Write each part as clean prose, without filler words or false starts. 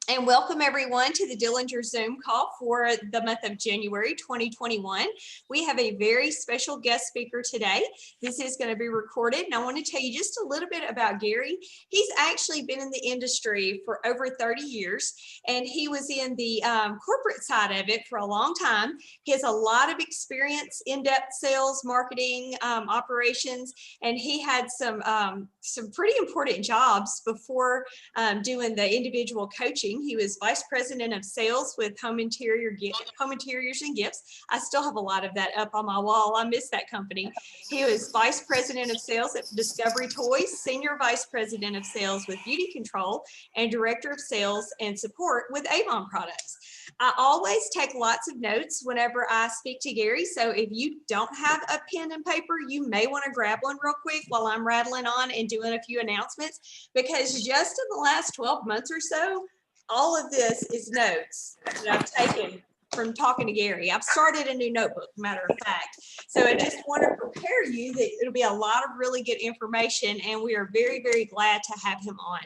And welcome everyone to the Dillinger Zoom call for the month of January 2021. We have a very special guest speaker today. This is going to be recorded, and I want to tell you just a little bit about Gary. He's actually been in the industry for over 30 years, and he was in the corporate side of it for a long time. He has a lot of experience, in-depth sales, marketing, operations, and he had some pretty important jobs before doing the individual coaching. He was vice president of sales with Home Interiors and Gifts. I still have a lot of that up on my wall. I miss that company. He was vice president of sales at Discovery Toys, senior vice president of sales with Beauty Control, and director of sales and support with Avon Products. I always take lots of notes whenever I speak to Gary. So if you don't have a pen and paper, you may want to grab one real quick while I'm rattling on and doing a few announcements, because just in the last 12 months or so, all of this is notes that I've taken from talking to Gary. I've started a new notebook, matter of fact. So I just want to prepare you that it'll be a lot of really good information, and we are very, very glad to have him on.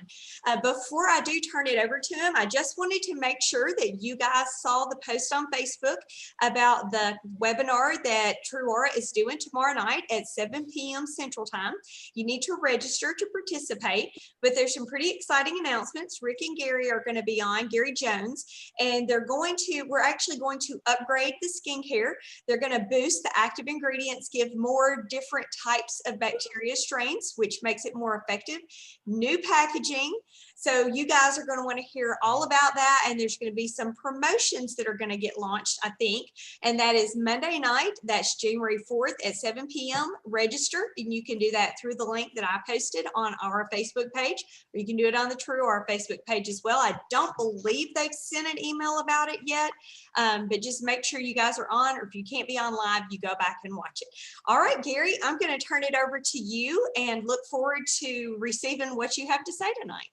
Before I do turn it over to him, I just wanted to make sure that you guys saw the post on Facebook about the webinar that True Aura is doing tomorrow night at 7 p.m. Central Time. You need to register to participate, but there's some pretty exciting announcements. Rick and Gary are going to be on, Gary Jones, and we're actually going to upgrade the skincare. They're going to boost the active ingredients, give more different types of bacteria strains, which makes it more effective. New packaging. So you guys are going to want to hear all about that. And there's going to be some promotions that are going to get launched, I think. And that is Monday night. That's January 4th at 7 p.m. Register. And you can do that through the link that I posted on our Facebook page, or you can do it on the True Aura Facebook page as well. I don't believe they've sent an email about it yet, but just make sure you guys are on, or if you can't be on live, you go back and watch it. All right, Gary, I'm going to turn it over to you and look forward to receiving what you have to say tonight.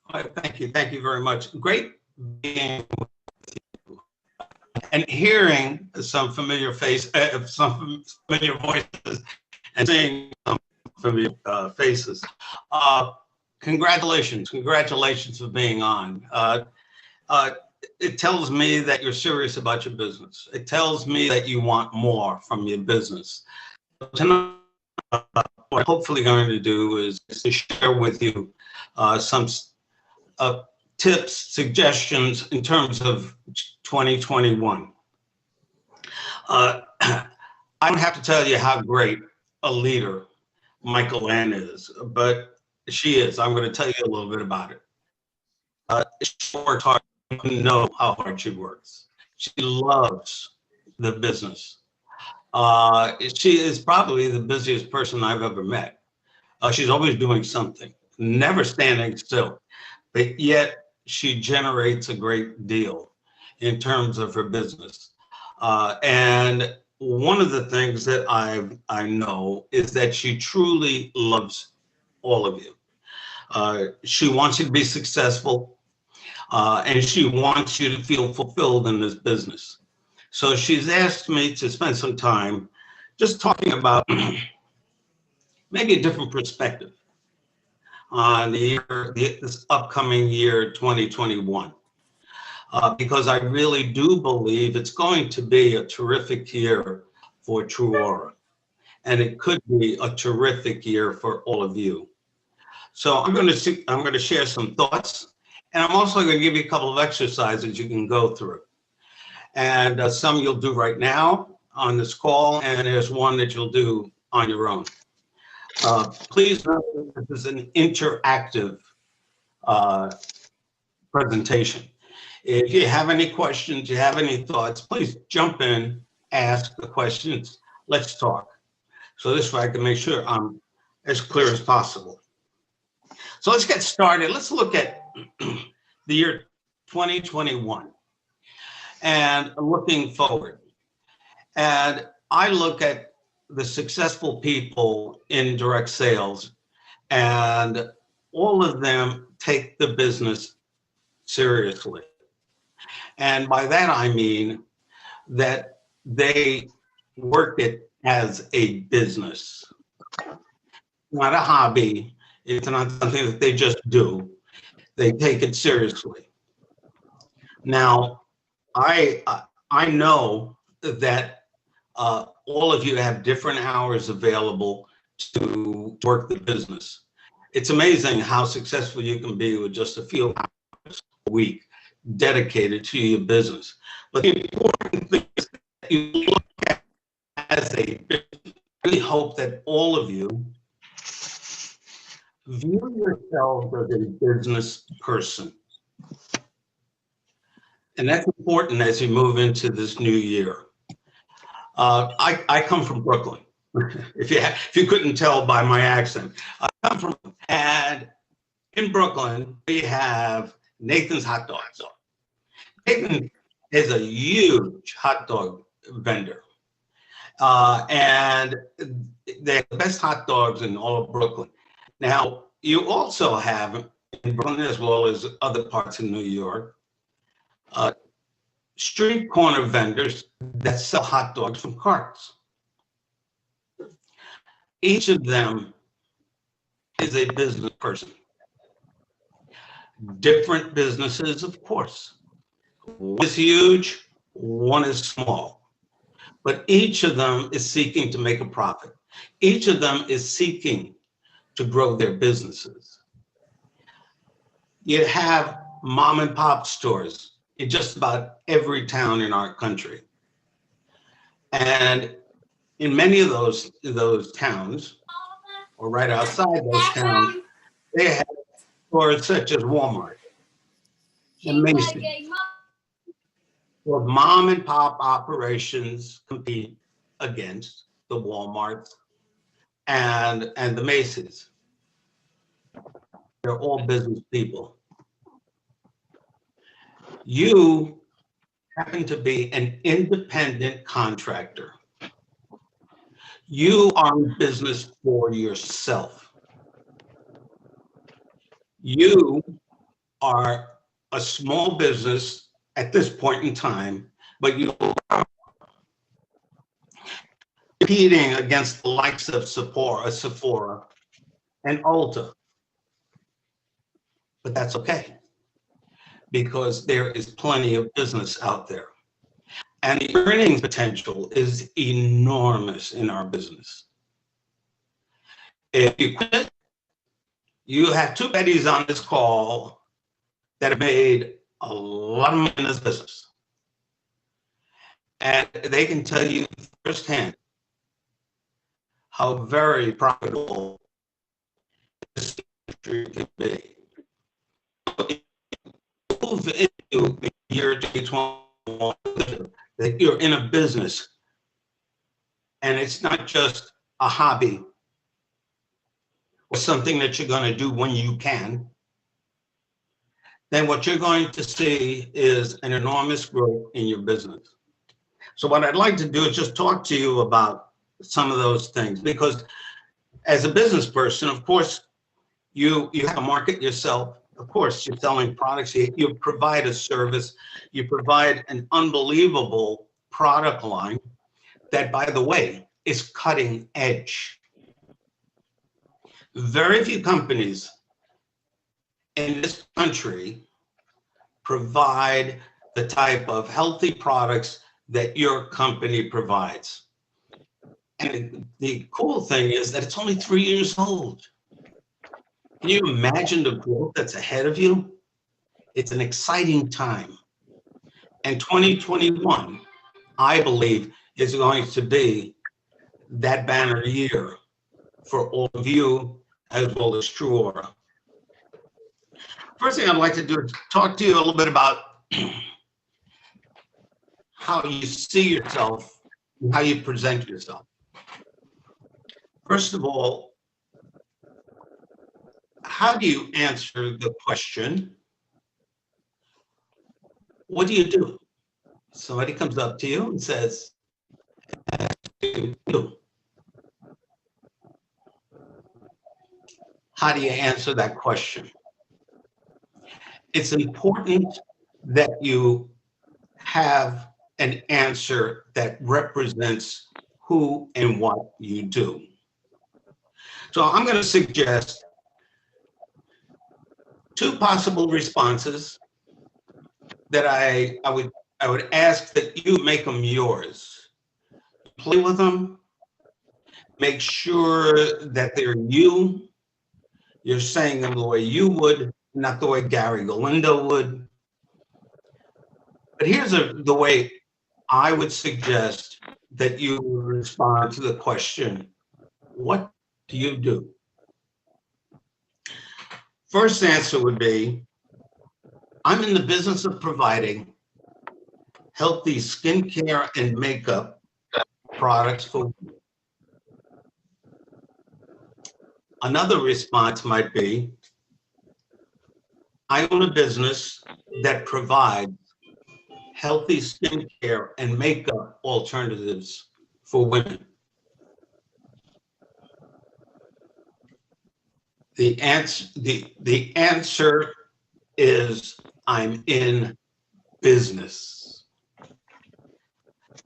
All right, thank you. Thank you very much. Great being with you and hearing some familiar some familiar voices and seeing some familiar faces. Congratulations for being on. It tells me that you're serious about your business. It tells me that you want more from your business. Tonight, what I'm hopefully going to do is to share with you some tips, suggestions in terms of 2021. I don't have to tell you how great a leader Michael Ann is, but she is. I'm going to tell you a little bit about it. She works hard. You know how hard she works. She loves the business. She is probably the busiest person I've ever met. She's always doing something, never standing still, but yet she generates a great deal in terms of her business. And one of the things that I know is that she truly loves all of you. She wants you to be successful. And she wants you to feel fulfilled in this business. So she's asked me to spend some time just talking about maybe a different perspective on this upcoming year, 2021. Because I really do believe it's going to be a terrific year for True Aura. And it could be a terrific year for all of you. So I'm going to share some thoughts. And I'm also going to give you a couple of exercises you can go through. And some you'll do right now on this call, and there's one that you'll do on your own. Please note that this is an interactive presentation. If you have any questions, you have any thoughts, please jump in, ask the questions. Let's talk. So this way I can make sure I'm as clear as possible. So let's get started. Let's look at the year 2021 and looking forward. And I look at the successful people in direct sales, and all of them take the business seriously. And by that, I mean that they work it as a business, not a hobby. It's not something that they just do. They take it seriously. Now, I know that all of you have different hours available to work the business. It's amazing how successful you can be with just a few hours a week dedicated to your business. But the important thing is that you look at it as a business. I really hope that all of you view yourself as a business person. And that's important as you move into this new year. I come from Brooklyn. If you couldn't tell by my accent, I come from, and in Brooklyn we have Nathan's Hot Dogs. Nathan is a huge hot dog vendor, and they're the best hot dogs in all of Brooklyn. Now, you also have in Brooklyn, as well as other parts of New York, street corner vendors that sell hot dogs from carts. Each of them is a business person. Different businesses, of course. One is huge, one is small. But each of them is seeking to make a profit. Each of them is seeking to grow their businesses. You have mom and pop stores in just about every town in our country. And in many of those towns, or right outside those towns, they have stores such as Walmart and Macy's. Where mom and pop operations compete against the Walmarts and the Macy's. They're all business people. You happen to be an independent contractor. You are in business for yourself. You are a small business at this point in time, but you are competing against the likes of Sephora and Ulta. But that's okay, because there is plenty of business out there. And the earnings potential is enormous in our business. If you quit, you have two Bettys on this call that have made a lot of money in this business. And they can tell you firsthand how very profitable this industry can be. If you move into the year 2021, that you're in a business and it's not just a hobby or something that you're going to do when you can, then what you're going to see is an enormous growth in your business. So what I'd like to do is just talk to you about some of those things, because as a business person, of course, you have to market yourself. Of course, you're selling products, you provide a service, you provide an unbelievable product line that, by the way, is cutting edge. Very few companies in this country provide the type of healthy products that your company provides. And the cool thing is that it's only 3 years old. Can you imagine the growth that's ahead of you? It's an exciting time. And 2021, I believe, is going to be that banner year for all of you, as well as Truora. First thing I'd like to do is talk to you a little bit about how you see yourself, and how you present yourself. First of all, how do you answer the question, what do you do? Somebody comes up to you and says, what do you do? How do you answer that question? It's important that you have an answer that represents who and what you do. So I'm going to suggest two possible responses that I would ask that you make them yours. Play with them. Make sure that they're you. You're saying them the way you would, not the way Gary Galindo would. But here's the way I would suggest that you respond to the question, what do you do? First answer would be, I'm in the business of providing healthy skincare and makeup products for women. Another response might be, I own a business that provides healthy skincare and makeup alternatives for women. The answer is, I'm in business.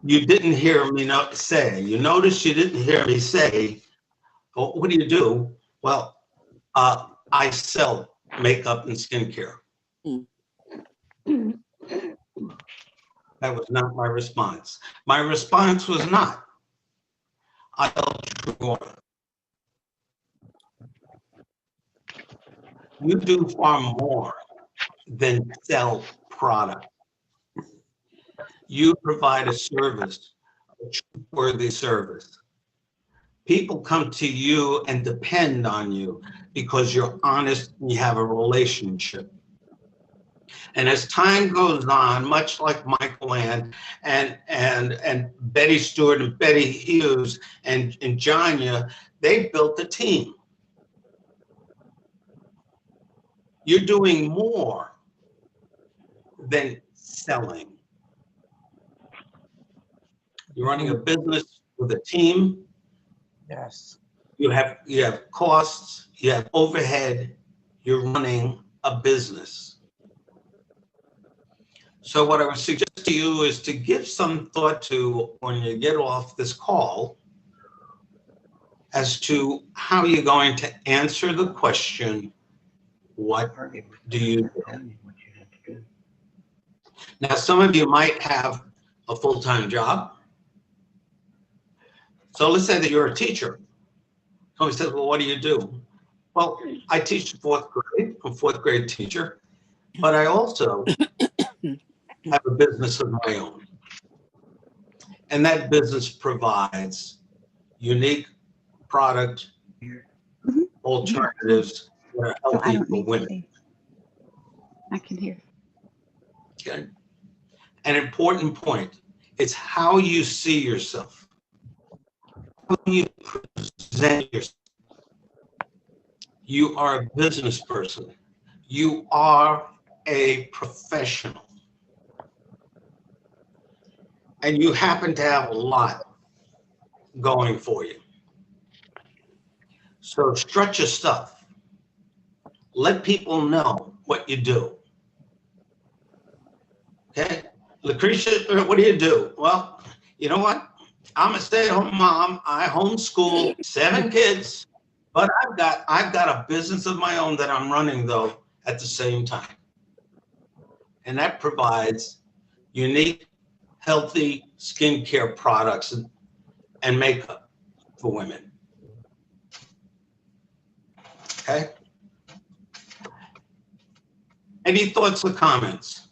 You didn't hear me say, you notice you didn't hear me say, oh, what do you do? Well, I sell makeup and skincare. That was not my response. My response was not, I sell true water. You do far more than sell product. You provide a service, a trustworthy service. People come to you and depend on you because you're honest and you have a relationship. And as time goes on, much like Michael and Betty Stewart and Betty Hughes and Janya, they built a team. You're doing more than selling. You're running a business with a team. Yes. You have costs, you have overhead, you're running a business. So what I would suggest to you is to give some thought to, when you get off this call, as to how you're going to answer the question, what do you do? Now, some of you might have a full-time job. So let's say that you're a teacher. Somebody says, well, what do you do? Well, I teach fourth grade. I'm a fourth grade teacher, but I also have a business of my own. And that business provides unique product alternatives that are healthy for women. I can hear. Okay. An important point, it's how you see yourself. How you present yourself. You are a business person. You are a professional. And you happen to have a lot going for you. So strut your stuff. Let people know what you do. Okay? Lucretia, what do you do? Well, you know what? I'm a stay-at-home mom. I homeschool 7 kids, but I've got a business of my own that I'm running though at the same time. And that provides unique, healthy skincare products and makeup for women. Okay? Any thoughts or comments?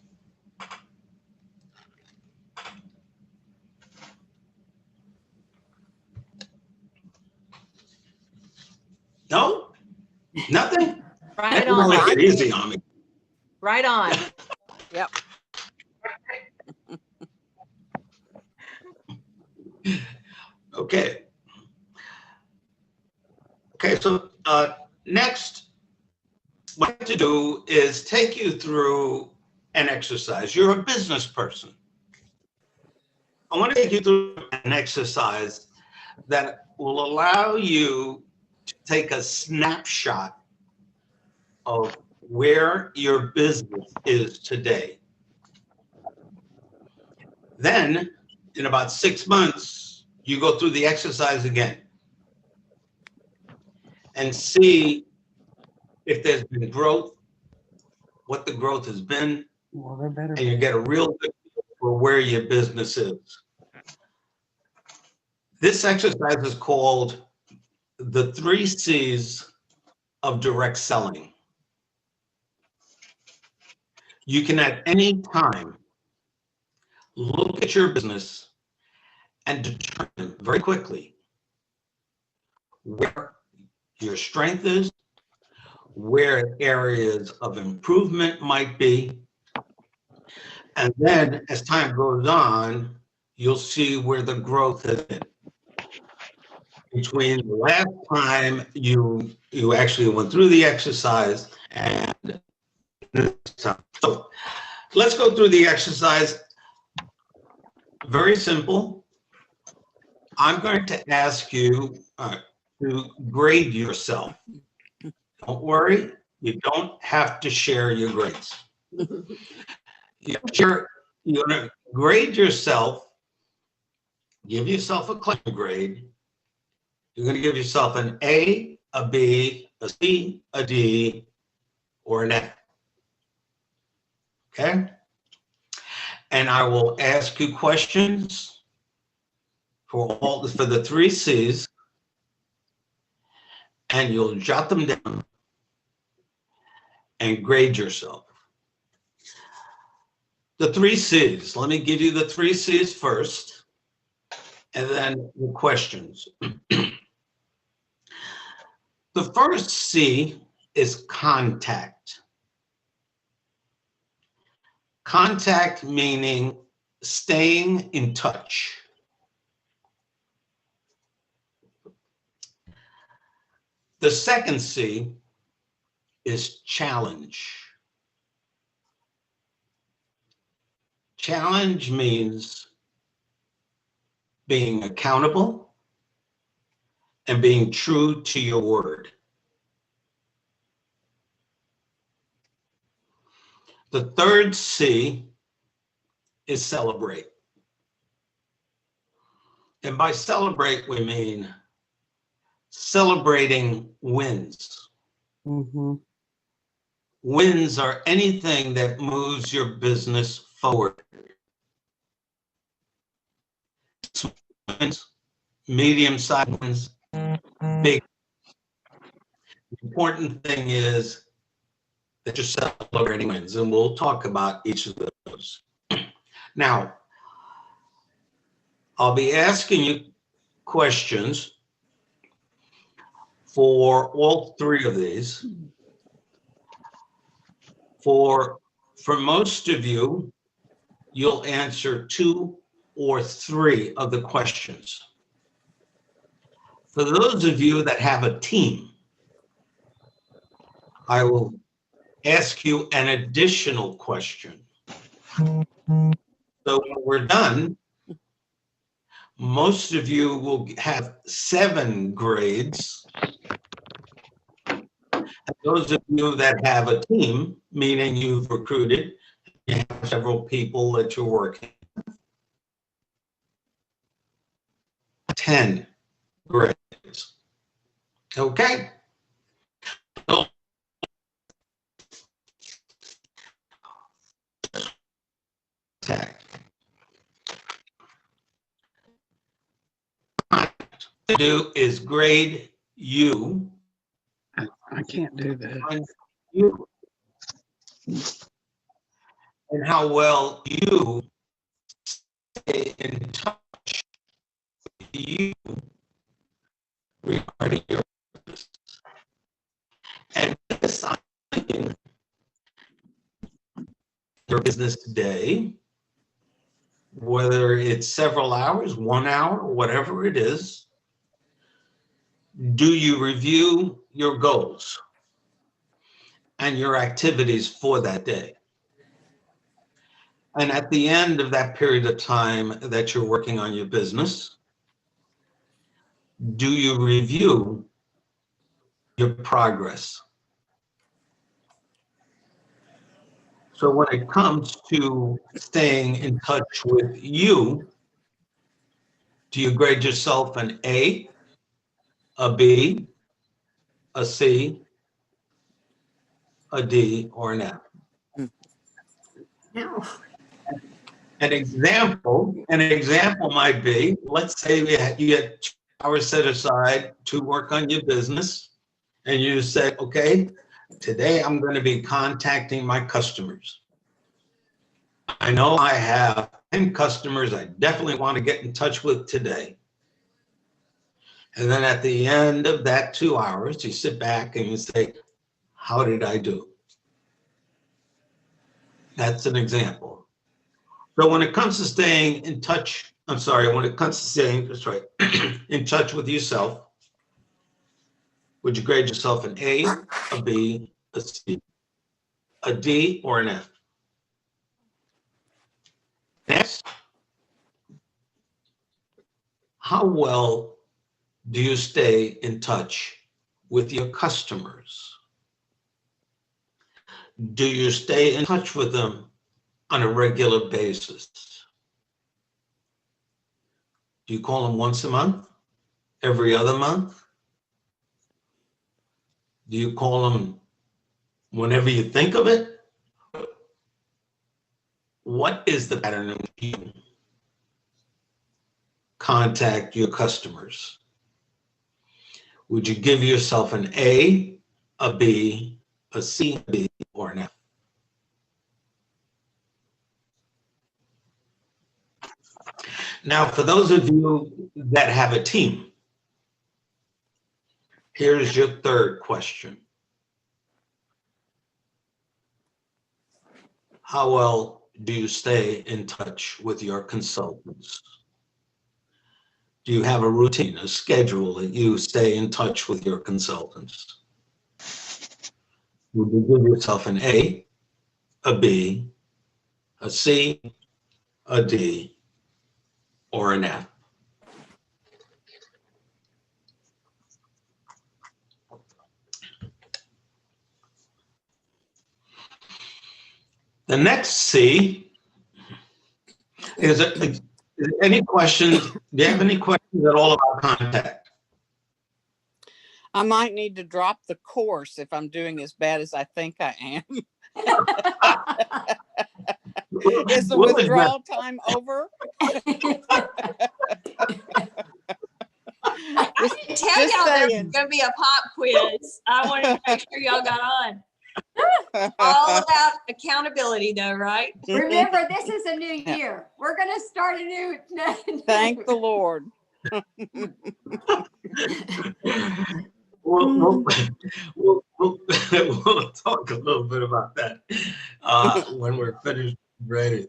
No? Nothing? Right Don't on. make it easy on me. Right on. Yep. Okay. Okay, so next, what I have to do is take you through an exercise. You're a business person. I want to take you through an exercise that will allow you to take a snapshot of where your business is today. Then, in about 6 months, you go through the exercise again and see if there's been growth what the growth has been, Well, they better. and you get a real good feel for where your business is. This exercise is called the 3 C's of direct selling. You can at any time look at your business and determine very quickly where your strength is, where areas of improvement might be. And then as time goes on, you'll see where the growth has been. Between the last time you actually went through the exercise and this time. So let's go through the exercise. Very simple. I'm going to ask you to grade yourself. Don't worry, you don't have to share your grades. You're going to grade yourself, give yourself a class grade. You're going to give yourself an A, a B, a C, a D, or an F. Okay? And I will ask you questions for the 3 C's, and you'll jot them down and grade yourself. The 3 C's. Let me give you the 3 C's first, and then the questions. The first C is contact. Contact meaning staying in touch. The second C is challenge. Challenge means being accountable and being true to your word. The third C is celebrate. And by celebrate, we mean celebrating wins. Mm-hmm. Wins are anything that moves your business forward. Small wins, medium-sized wins, big. The important thing is that you're celebrating wins, and we'll talk about each of those. Now, I'll be asking you questions for all 3 of these. For most of you, you'll answer 2 or 3 of the questions. For those of you that have a team, I will ask you an additional question. So when we're done, most of you will have 7 grades. And those of you that have a team, meaning you've recruited, you have several people that you're working, 10 grades. Okay? So, to do is grade you. I can't do that. On you and how well you stay in touch with you regarding your business. And assigning your business day, whether it's several hours, 1 hour, whatever it is, do you review your goals and your activities for that day? And at the end of that period of time that you're working on your business, do you review your progress? So when it comes to staying in touch with you, do you grade yourself an A, a B, a C, a D, or an F? No. An example might be, let's say you get 2 hours set aside to work on your business, and you say, okay, today I'm going to be contacting my customers. I know I have 10 customers I definitely want to get in touch with today. And then at the end of that 2 hours, you sit back and you say, how did I do? That's an example. So when it comes to staying in touch, when it comes to staying, in touch with yourself, would you grade yourself an A, a B, a C, a D, or an F? Next, how well do you stay in touch with your customers? Do you stay in touch with them on a regular basis? Do you call them once a month? Every other month? Do you call them whenever you think of it? What is the pattern in which you contact your customers? Would you give yourself an A, a B, a C, a B, or an F? Now, for those of you that have a team, here's your third question. How well do you stay in touch with your consultants? Do you have a routine, a schedule that you stay in touch with your consultants? Would you give yourself an A, a B, a C, a D, or an F? The next C is any questions? Do you have any questions at all about contact? I might need to drop the course if I'm doing as bad as I think I am. Is the withdrawal time over? I didn't tell Just y'all there was saying. going to be a pop quiz. I wanted to make sure y'all got on. All about accountability, though, right? Remember, this is a new year. We're going to start a new. Thank the Lord. We'll talk a little bit about that when we're finished grading.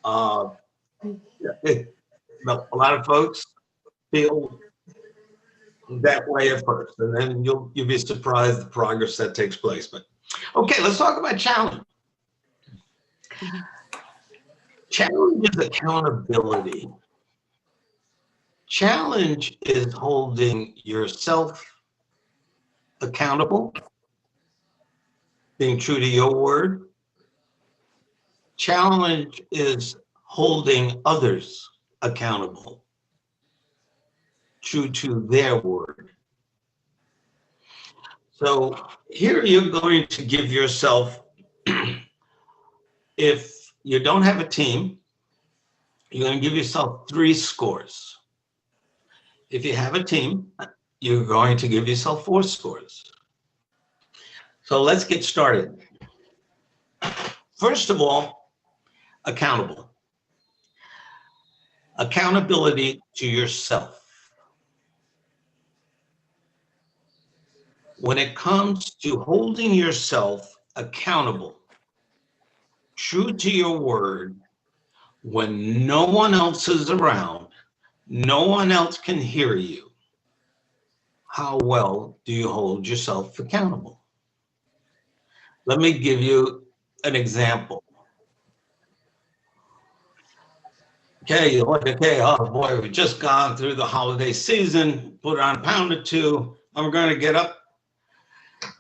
A lot of folks feel that way at first, and then you'll be surprised the progress that takes place. But okay, let's talk about challenge. Challenge is accountability. Challenge is holding yourself accountable, being true to your word. Challenge is holding others accountable, true to their word. So here you're going to give yourself, if you don't have a team, you're going to give yourself 3 scores. If you have a team, you're going to give yourself 4 scores. So let's get started. First of all, accountable. Accountability to yourself. When it comes to holding yourself accountable, true to your word, when no one else is around, no one else can hear you, how well do you hold yourself accountable? Let me give you an example. Okay, you're like, okay, oh boy, we've just gone through the holiday season, put on a pound or 2. I'm going to get up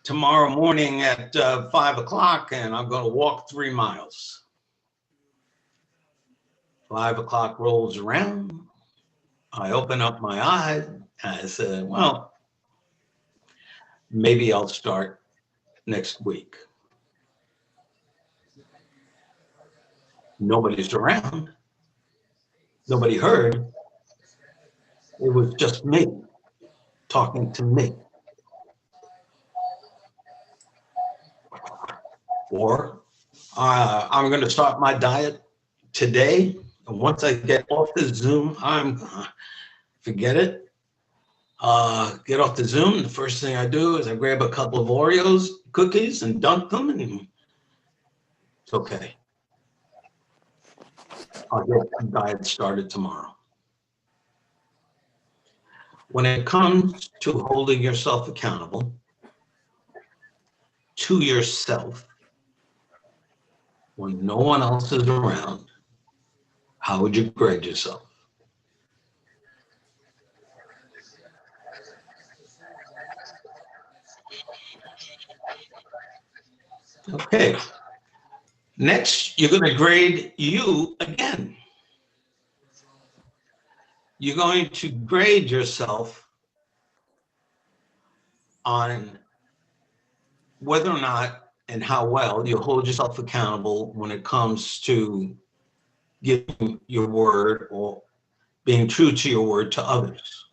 tomorrow morning at 5 o'clock and I'm going to walk 3 miles. 5 o'clock rolls around. I open up my eyes and I said, well, maybe I'll start next week. Nobody's around. Nobody heard. It was just me talking to me. Or I'm going to start my diet today. And once I get off the Zoom, forget it. Get off the Zoom. The first thing I do is I grab a couple of Oreos cookies and dunk them, and it's okay. I'll get the diet started tomorrow. When it comes to holding yourself accountable to yourself, when no one else is around, how would you grade yourself? Okay. Next, you're going to grade you again. You're going to grade yourself on whether or not and how well you hold yourself accountable when it comes to giving your word or being true to your word to others.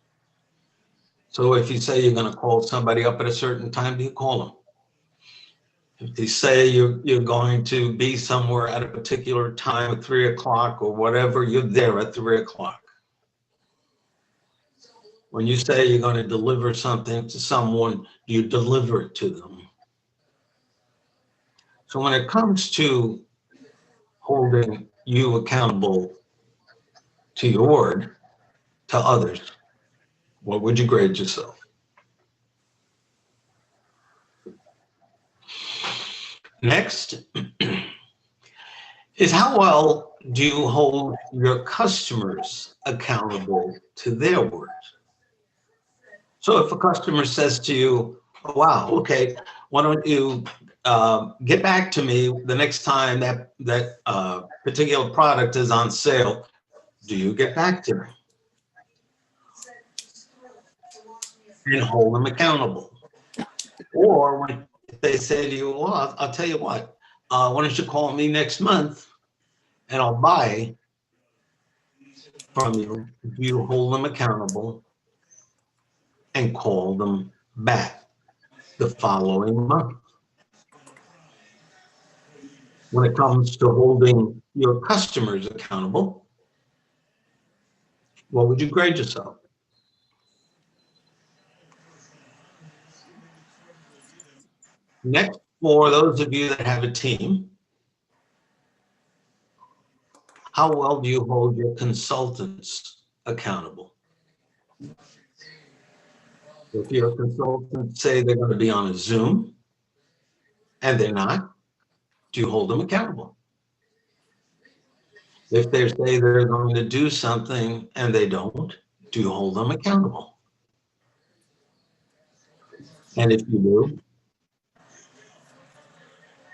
So if you say you're going to call somebody up at a certain time, do you call them? If they say you're going to be somewhere at a particular time at 3 o'clock or whatever, you're there at 3 o'clock. When you say you're going to deliver something to someone, you deliver it to them. So when it comes to holding you accountable to your word to others, what would you grade yourself? Next is how well do you hold your customers accountable to their word? So if a customer says to you, oh, wow, okay, why don't you get back to me the next time that particular product is on sale, do you get back to them? And hold them accountable. Or when they say to you, well, I'll tell you what, why don't you call me next month and I'll buy from you. Do you hold them accountable and call them back the following month? When it comes to holding your customers accountable, what would you grade yourself? Next, for those of you that have a team, how well do you hold your consultants accountable? If your consultants say they're going to be on a Zoom and they're not, do you hold them accountable? If they say they're going to do something and they don't, do you hold them accountable? And if you do,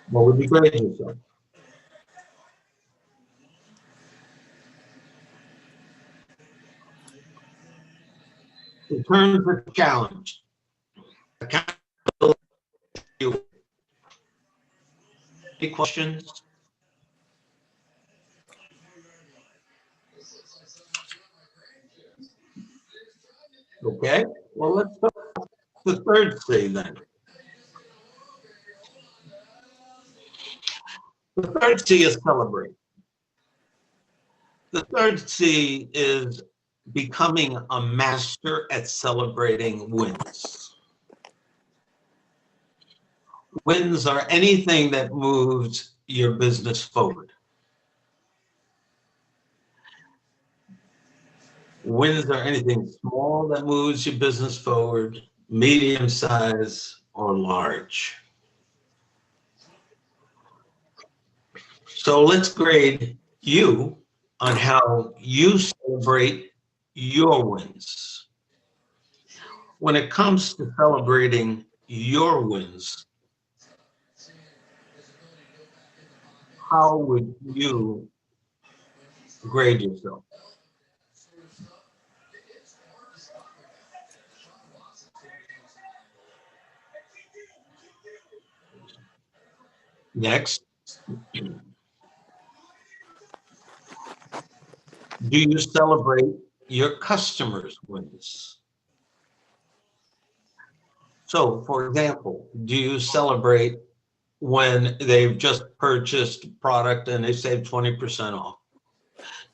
what would you grade yourself? In terms of challenge, accountability, any questions? Okay, well, let's start with the third C then. The third C is celebrate. The third C is becoming a master at celebrating wins. Wins are anything that moves your business forward. Wins are anything small that moves your business forward, medium size or large. So let's grade you on how you celebrate your wins. When it comes to celebrating your wins, how would you grade yourself? Next, Do you celebrate your customers' wins? So, for example, do you celebrate when they've just purchased a product and they save 20% off?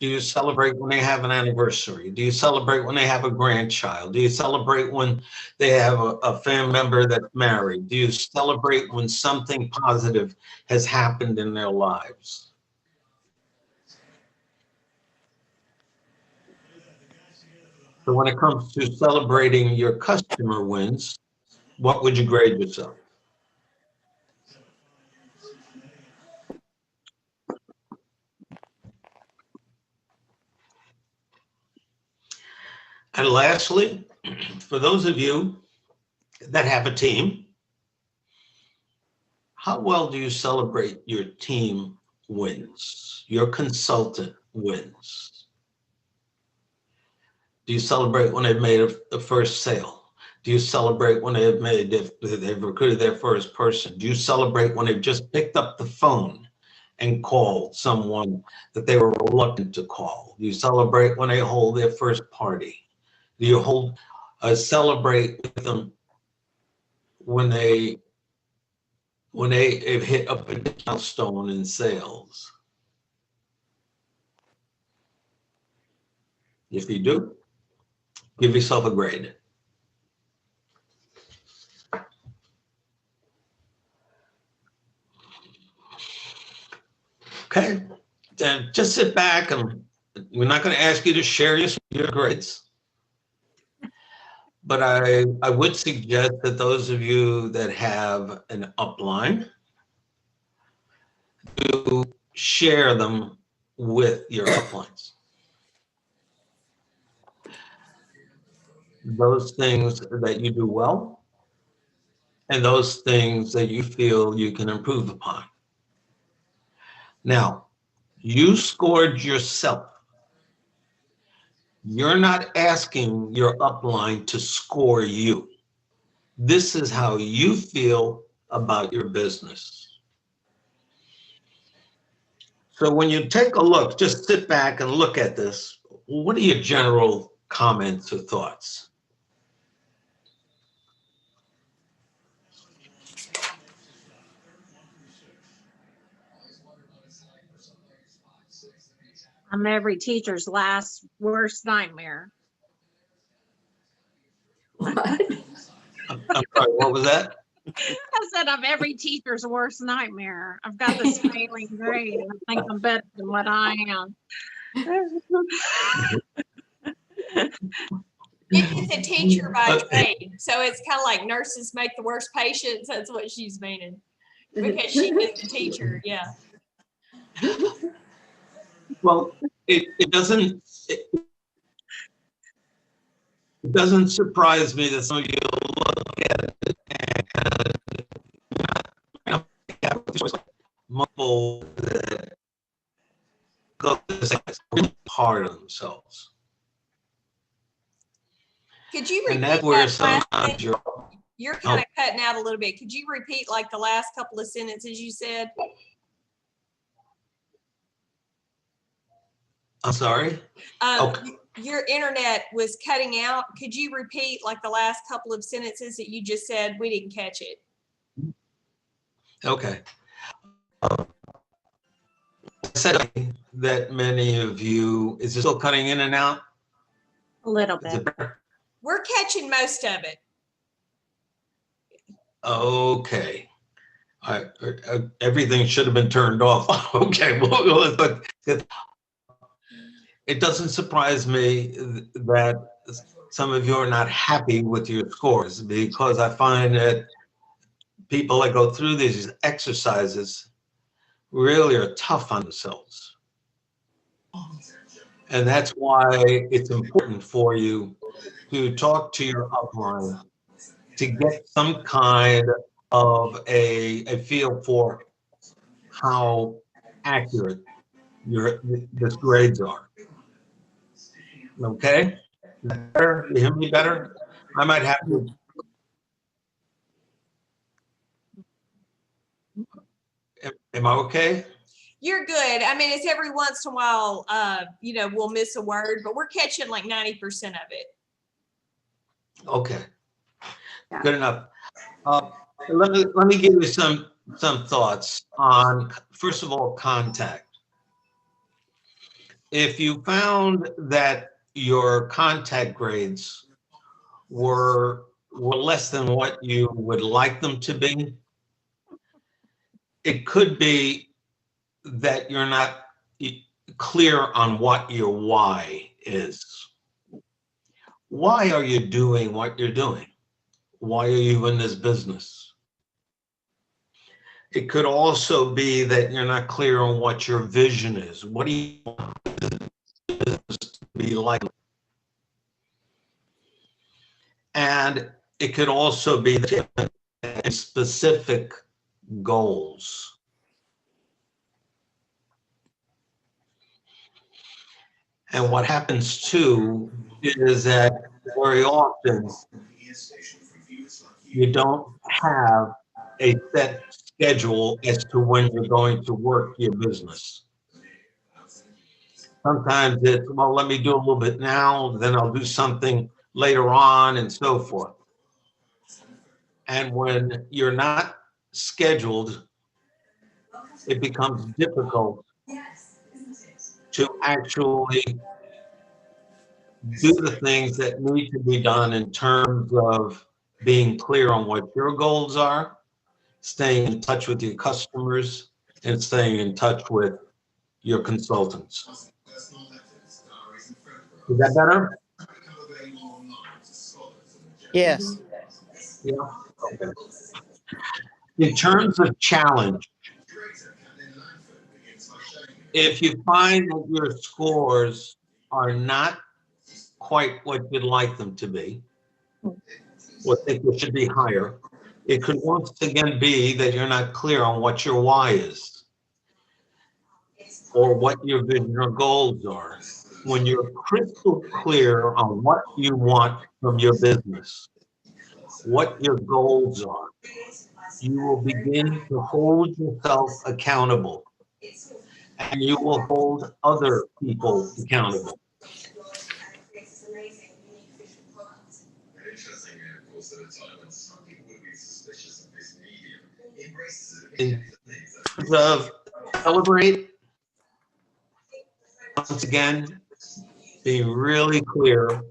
Do you celebrate when they have an anniversary? Do you celebrate when they have a grandchild? Do you celebrate when they have a family member that's married? Do you celebrate when something positive has happened in their lives? So when it comes to celebrating your customer wins, what would you grade yourself? And lastly, for those of you that have a team, how well do you celebrate your team wins, your consultant wins? Do you celebrate when they've made a first sale? Do you celebrate when they've recruited their first person? Do you celebrate when they've just picked up the phone and called someone that they were reluctant to call? Do you celebrate when they hold their first party? Do you celebrate with them when they've hit up a milestone in sales? If you do, give yourself a grade. Okay, then just sit back, and we're not going to ask you to share your grades. But I would suggest that those of you that have an upline do share them with your uplines. Those things that you do well and those things that you feel you can improve upon. Now, you scored yourself. You're not asking your upline to score you. This is how you feel about your business. So when you take a look, just sit back and look at this. What are your general comments or thoughts? I'm every teacher's last worst nightmare. I'm sorry, what was that? I said I'm every teacher's worst nightmare. I've got this failing grade and I think I'm better than what I am. It's a teacher by trade, so it's kind of like nurses make the worst patients. That's what she's meaning, because she is the teacher. Yeah. Well, it doesn't surprise me that some of you look at it and multiple that go really hard on themselves. Could you repeat And that's where that last sometimes thing? You're kind of cutting out a little bit. Could you repeat like the last couple of sentences you said? I'm sorry? Okay. Your internet was cutting out. Could you repeat like the last couple of sentences that you just said? We didn't catch it. Okay. I said that many of you, is it still cutting in and out? A little Is it bit. better? We're catching most of it. Okay. Everything should have been turned off. Okay, well, but it doesn't surprise me that some of you are not happy with your scores, because I find that people that go through these exercises really are tough on themselves. And that's why it's important for you to talk to your upline to get some kind of a feel for how accurate this grades are. Okay? Better? You hear me better? I might have to. Am I okay? You're good. I mean, it's every once in a while, we'll miss a word, but we're catching like 90% of it. Okay, Yeah. good enough. Let me give you some thoughts on, first of all, contact. If you found that your contact grades were less than what you would like them to be, it could be that you're not clear on what your why is. Why are you doing what you're doing? Why are you in this business? It could also be that you're not clear on what your vision is. What do you want this to be like? And it could also be that you have specific goals. And what happens too is that very often you don't have a set schedule as to when you're going to work your business. Sometimes it's, well, let me do a little bit now, then I'll do something later on, and so forth. And when you're not scheduled, it becomes difficult to actually do the things that need to be done in terms of being clear on what your goals are, staying in touch with your customers, and staying in touch with your consultants. Is that better? Yes. Yeah. Okay. In terms of challenge, if you find that your scores are not quite what you'd like them to be, or think they should be higher, it could once again be that you're not clear on what your why is, or what your vision or goals are. When you're crystal clear on what you want from your business, what your goals are, you will begin to hold yourself accountable, and you will hold other people accountable. In terms of celebrate, once again, be really clear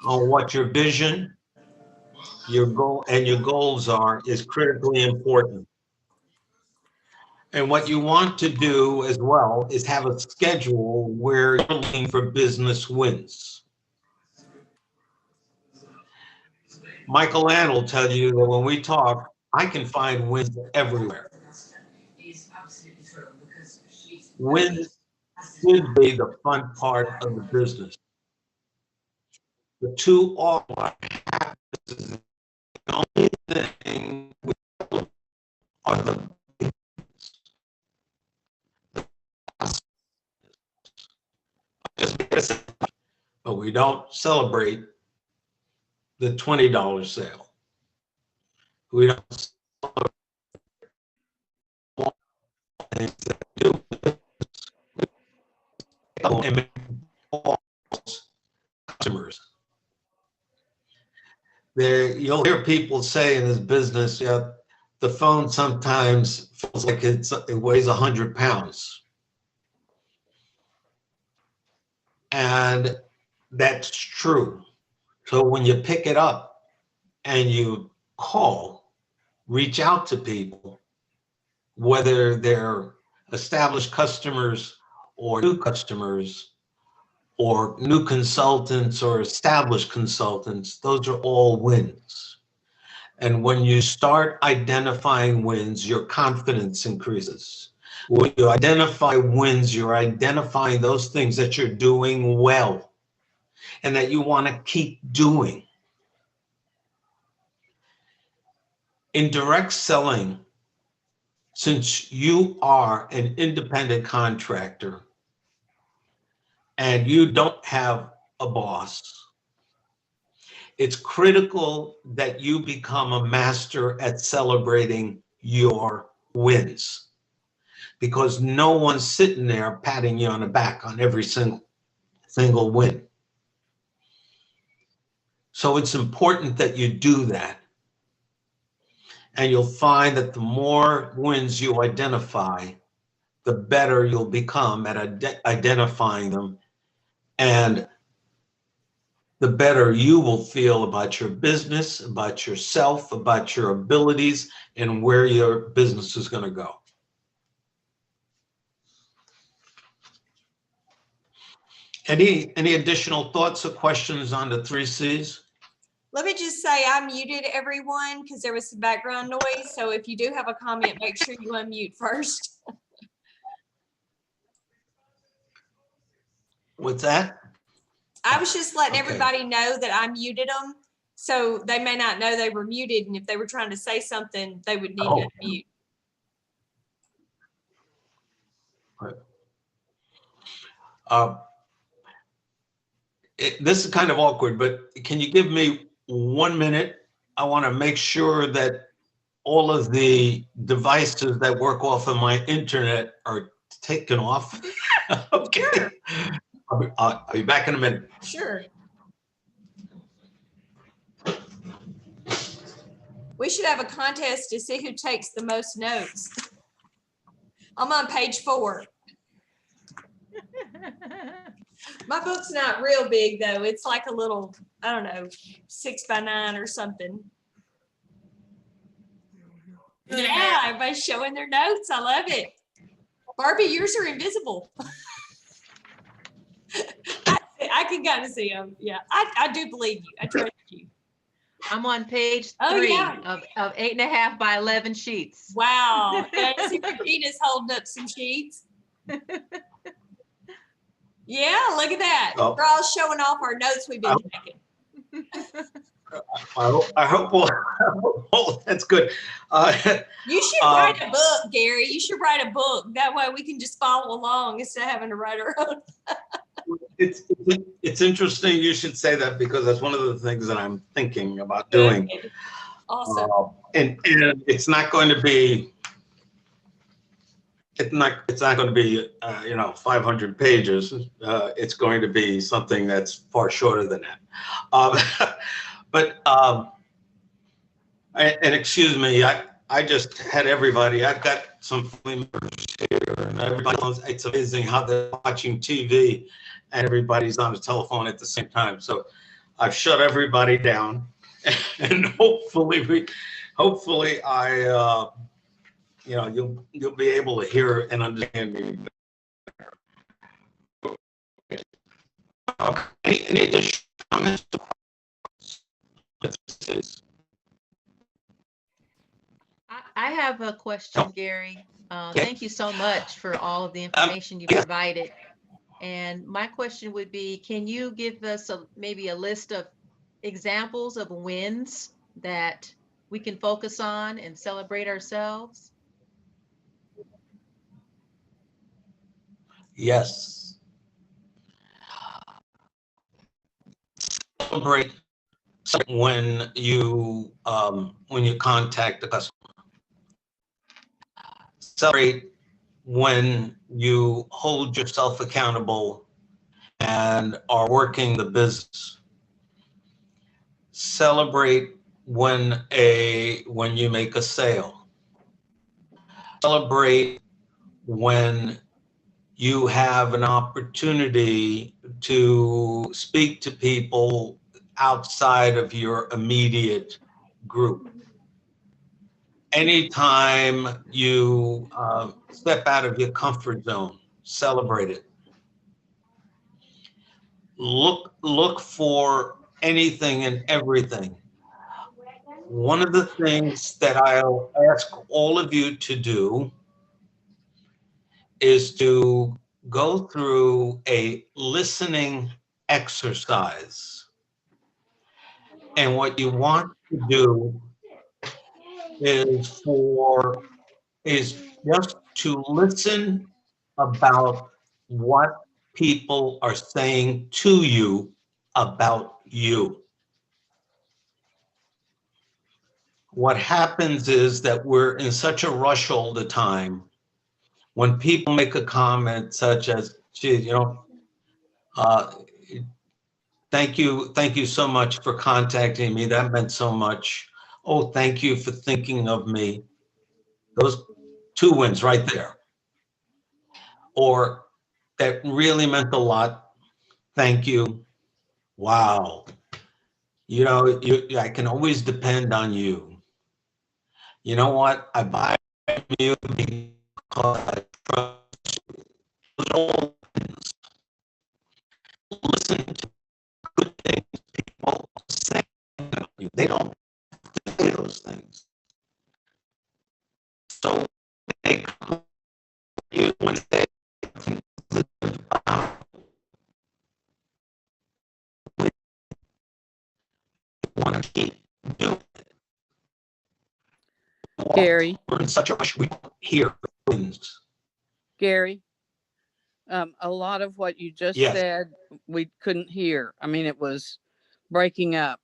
on what your vision, your goal, and your goals are is critically important. And what you want to do as well is have a schedule where you're looking for business wins. Michael Ann will tell you that when we talk, I can find wins everywhere. Wins should be the fun part of the business. The two are what happens is the only thing we are the but we don't celebrate the $20 sale. We don't celebrate things that do and customers. There, you'll hear people say in this business, yeah, the phone sometimes feels like it weighs 100 pounds. And that's true. So when you pick it up and you call, reach out to people, whether they're established customers or new customers or new consultants or established consultants, those are all wins. And when you start identifying wins, your confidence increases. When you identify wins, you're identifying those things that you're doing well and that you want to keep doing. In direct selling, since you are an independent contractor and you don't have a boss, it's critical that you become a master at celebrating your wins. because no one's sitting there patting you on the back on every single win. So it's important that you do that. And you'll find that the more wins you identify, the better you'll become at identifying them, and the better you will feel about your business, about yourself, about your abilities, and where your business is going to go. Any additional thoughts or questions on the 3 C's? Let me just say I muted everyone because there was some background noise. So if you do have a comment, make sure you unmute first. What's that? I was just letting Okay. everybody know that I muted them. So they may not know they were muted. And if they were trying to say something, they would need to unmute. This is kind of awkward, but can you give me 1 minute? I want to make sure that all of the devices that work off of my internet are taken off. Okay. Sure. I'll be back in a minute. Sure. We should have a contest to see who takes the most notes. I'm on page 4. My book's not real big though. It's like a little, I don't know, 6 by 9 or something. Yeah, everybody's showing their notes. I love it. Barbie, yours are invisible. I can kind of see them. Yeah, I do believe you. I trust you. I'm on page 3 Oh, yeah. of 8.5 by 11 sheets. Wow. Yeah, see, Regina's holding up some sheets. Yeah, look at that. Oh. We're all showing off our notes we've been taking. I hope well, that's good. You should write a book, Gary. You should write a book. That way we can just follow along instead of having to write our own. It's interesting you should say that, because that's one of the things that I'm thinking about doing. Awesome. And it's not going to be, it's not going to be 500 pages. It's going to be something that's far shorter than that. And excuse me, I just had everybody. I've got some family members here, and everybody knows it's amazing how they're watching TV and everybody's on the telephone at the same time. So I've shut everybody down, and hopefully you'll be able to hear and understand me. Any additional comments? I have a question, Gary. Thank you so much for all of the information you provided. And my question would be, can you give us maybe a list of examples of wins that we can focus on and celebrate ourselves? Yes. Celebrate when you contact the customer. Celebrate when you hold yourself accountable and are working the business. Celebrate when you make a sale. Celebrate when you have an opportunity to speak to people outside of your immediate group. Anytime you step out of your comfort zone, celebrate it. Look for anything and everything. One of the things that I'll ask all of you to do is to go through a listening exercise. And what you want to do is just to listen about what people are saying to you about you. What happens is that we're in such a rush all the time When people make a comment such as, gee, uh, thank you so much for contacting me. That meant so much. Oh, thank you for thinking of me. Those 2 wins right there. Or that really meant a lot. Thank you. Wow. I can always depend on you. You know what? I buy you because I trust you. Those are all wins. Listen to good things people say about you. They don't say those things. So they come to you when they want to keep doing it. Gary, We're in such a rush. We don't hear wins. Gary, a lot of what you just Yes. said, we couldn't hear. I mean, it was breaking up.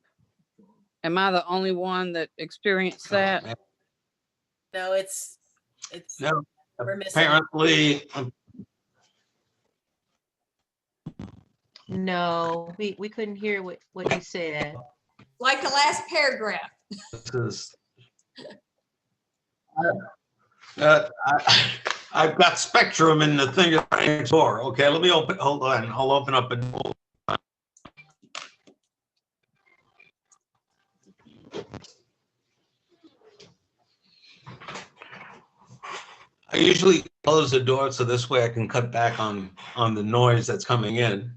Am I the only one that experienced that? man. No, it's No. we're missing it. Apparently, No, we couldn't hear what you said. Like the last paragraph. this is. I've got Spectrum in the thing right next door. Okay, let me hold on. I'll open up a. I usually close the door so this way I can cut back on the noise that's coming in,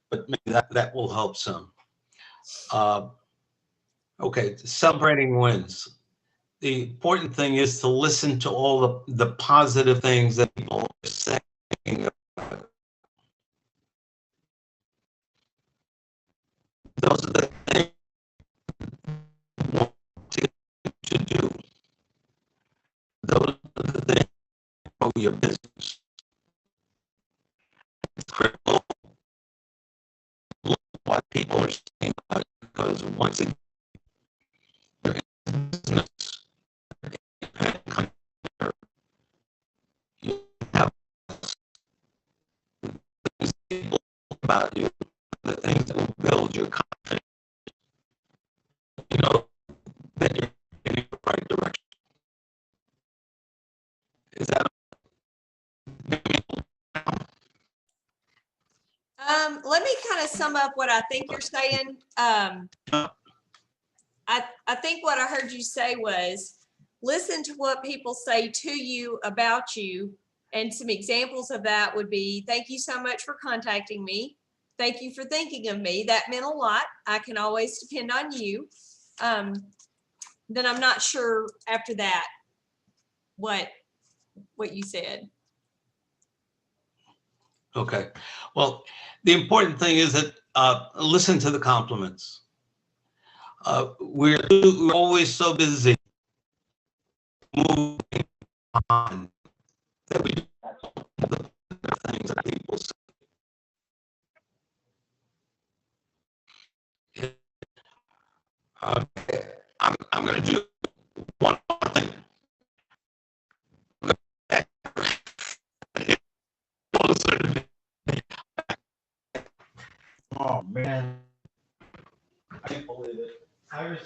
but maybe that will help some. Okay, celebrating wins. The important thing is to listen to all the positive things that people are saying about it. Those are the things you want to do. Those are the things for your business. It's critical what people are saying about it, because once again, you're in business, you have things about you, the things that will build your confidence. You know that you're in the right direction. Is that? Let me kind of sum up what I think you're saying. I think what I heard you say was listen to what people say to you about you. And some examples of that would be, thank you so much for contacting me. Thank you for thinking of me. That meant a lot. I can always depend on you. Then I'm not sure after that what you said. Okay. Well, the important thing is that listen to the compliments. We're always so busy moving on that we the things that people say. I'm going to do one more thing. Oh man, I can't believe it. I was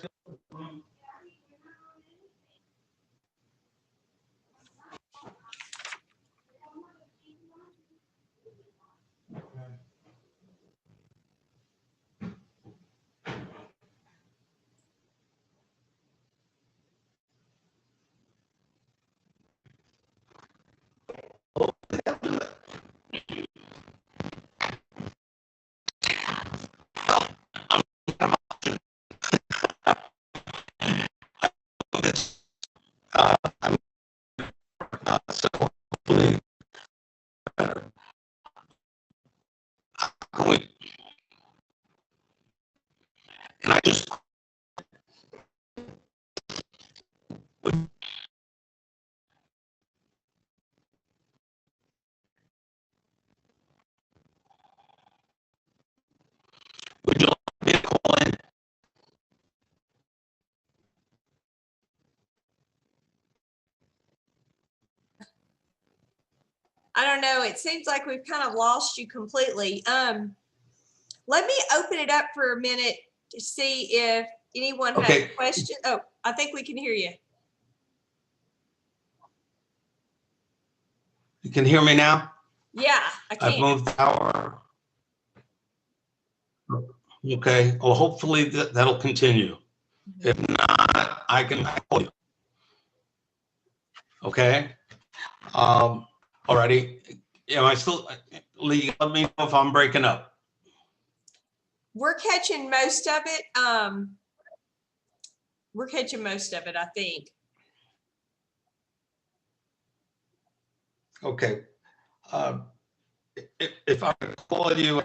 I don't know. It seems like we've kind of lost you completely. Let me open it up for a minute to see if anyone has Okay. a question. Oh, I think we can hear you. You can hear me now? Yeah, I I've can. moved the tower. Okay, well, hopefully that'll continue. If not, I can call you. Okay? Alrighty. Am I still, Lee, let me know if I'm breaking up. We're catching most of it. We're catching most of it, I think. Okay. If I call you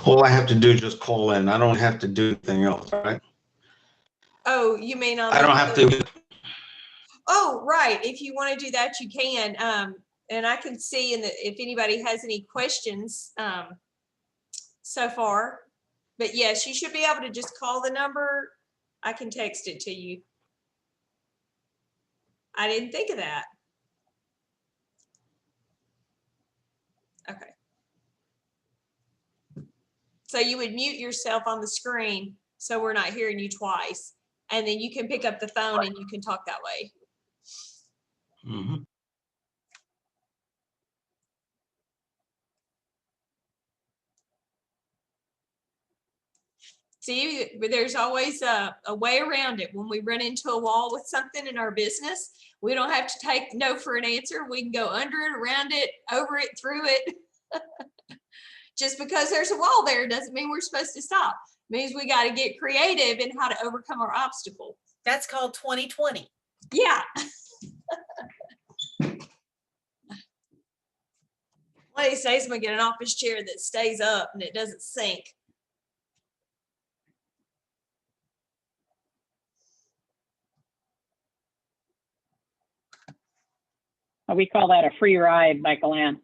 all I have to do is just call in. I don't have to do anything else, right? Oh, you may not. I don't have to. Oh, right. If you want to do that, you can. And I can see if anybody has any questions so far. But yes, you should be able to just call the number. I can text it to you. I didn't think of that. Okay. So you would mute yourself on the screen so we're not hearing you twice. And then you can pick up the phone and you can talk that way. Mm-hmm. See, there's always a way around it. When we run into a wall with something in our business, we don't have to take no for an answer. We can go under it, around it, over it, through it. Just because there's a wall there doesn't mean we're supposed to stop. It means we got to get creative in how to overcome our obstacle. That's called 2020. Yeah. One of these days I'm gonna get an office chair that stays up and it doesn't sink. We call that a free ride, Michael Ann.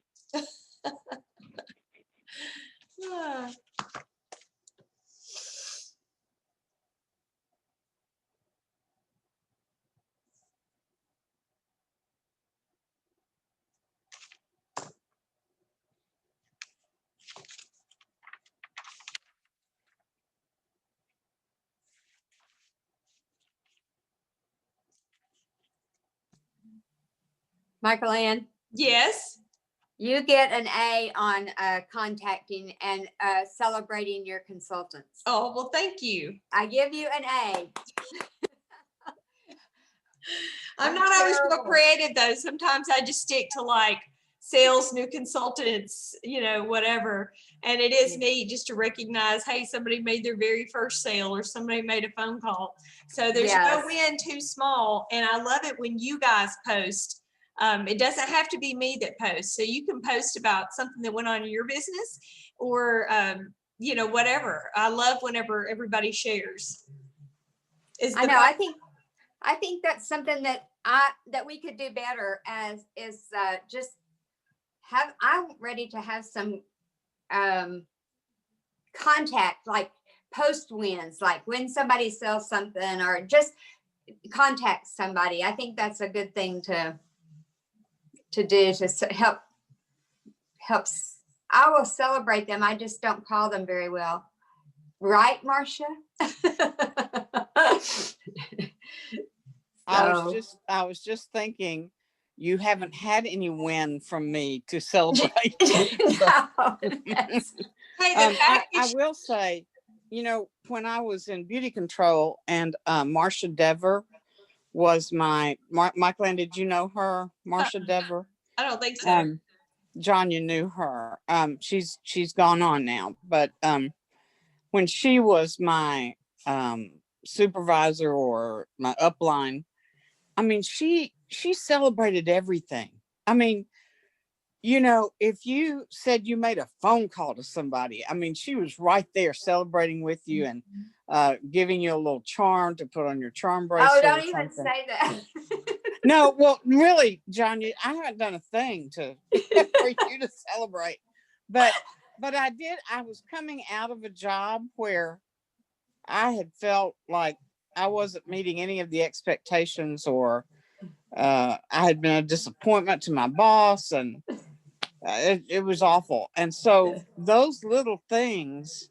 Michael Ann, Yes. you get an A on contacting and celebrating your consultants. Oh, well, thank you. I give you an A. I'm not always real terrible. creative though. Sometimes I just stick to like sales, new consultants, you know, whatever. And it is neat just to recognize, hey, somebody made their very first sale or somebody made a phone call. So there's no win too small. And I love it when you guys post. It doesn't have to be me that posts. So you can post about something that went on in your business or, you know, whatever. I love whenever everybody shares. I know. I think that's something that we could do better as is just have. I'm ready to have some contact, like post wins, like when somebody sells something or just contact somebody. I think that's a good thing to do to helps. I will celebrate them. I just don't call them very well. Right, Marcia? I was just thinking, you haven't had any win from me to celebrate. Hey, the fact I will say, you know, when I was in beauty control and Marcia Dever was Michael Ann, did you know her? Marcia Dever? I don't think so. John, you knew her. She's gone on now, but when she was my supervisor or my upline, I mean, she celebrated everything. I mean, you know, if you said you made a phone call to somebody, I mean, she was right there celebrating with you and giving you a little charm to put on your charm bracelet. Oh, don't even say that. No, well, really, John, I haven't done a thing for you to celebrate, but I did. I was coming out of a job where I had felt like I wasn't meeting any of the expectations or I had been a disappointment to my boss, and it was awful. And so those little things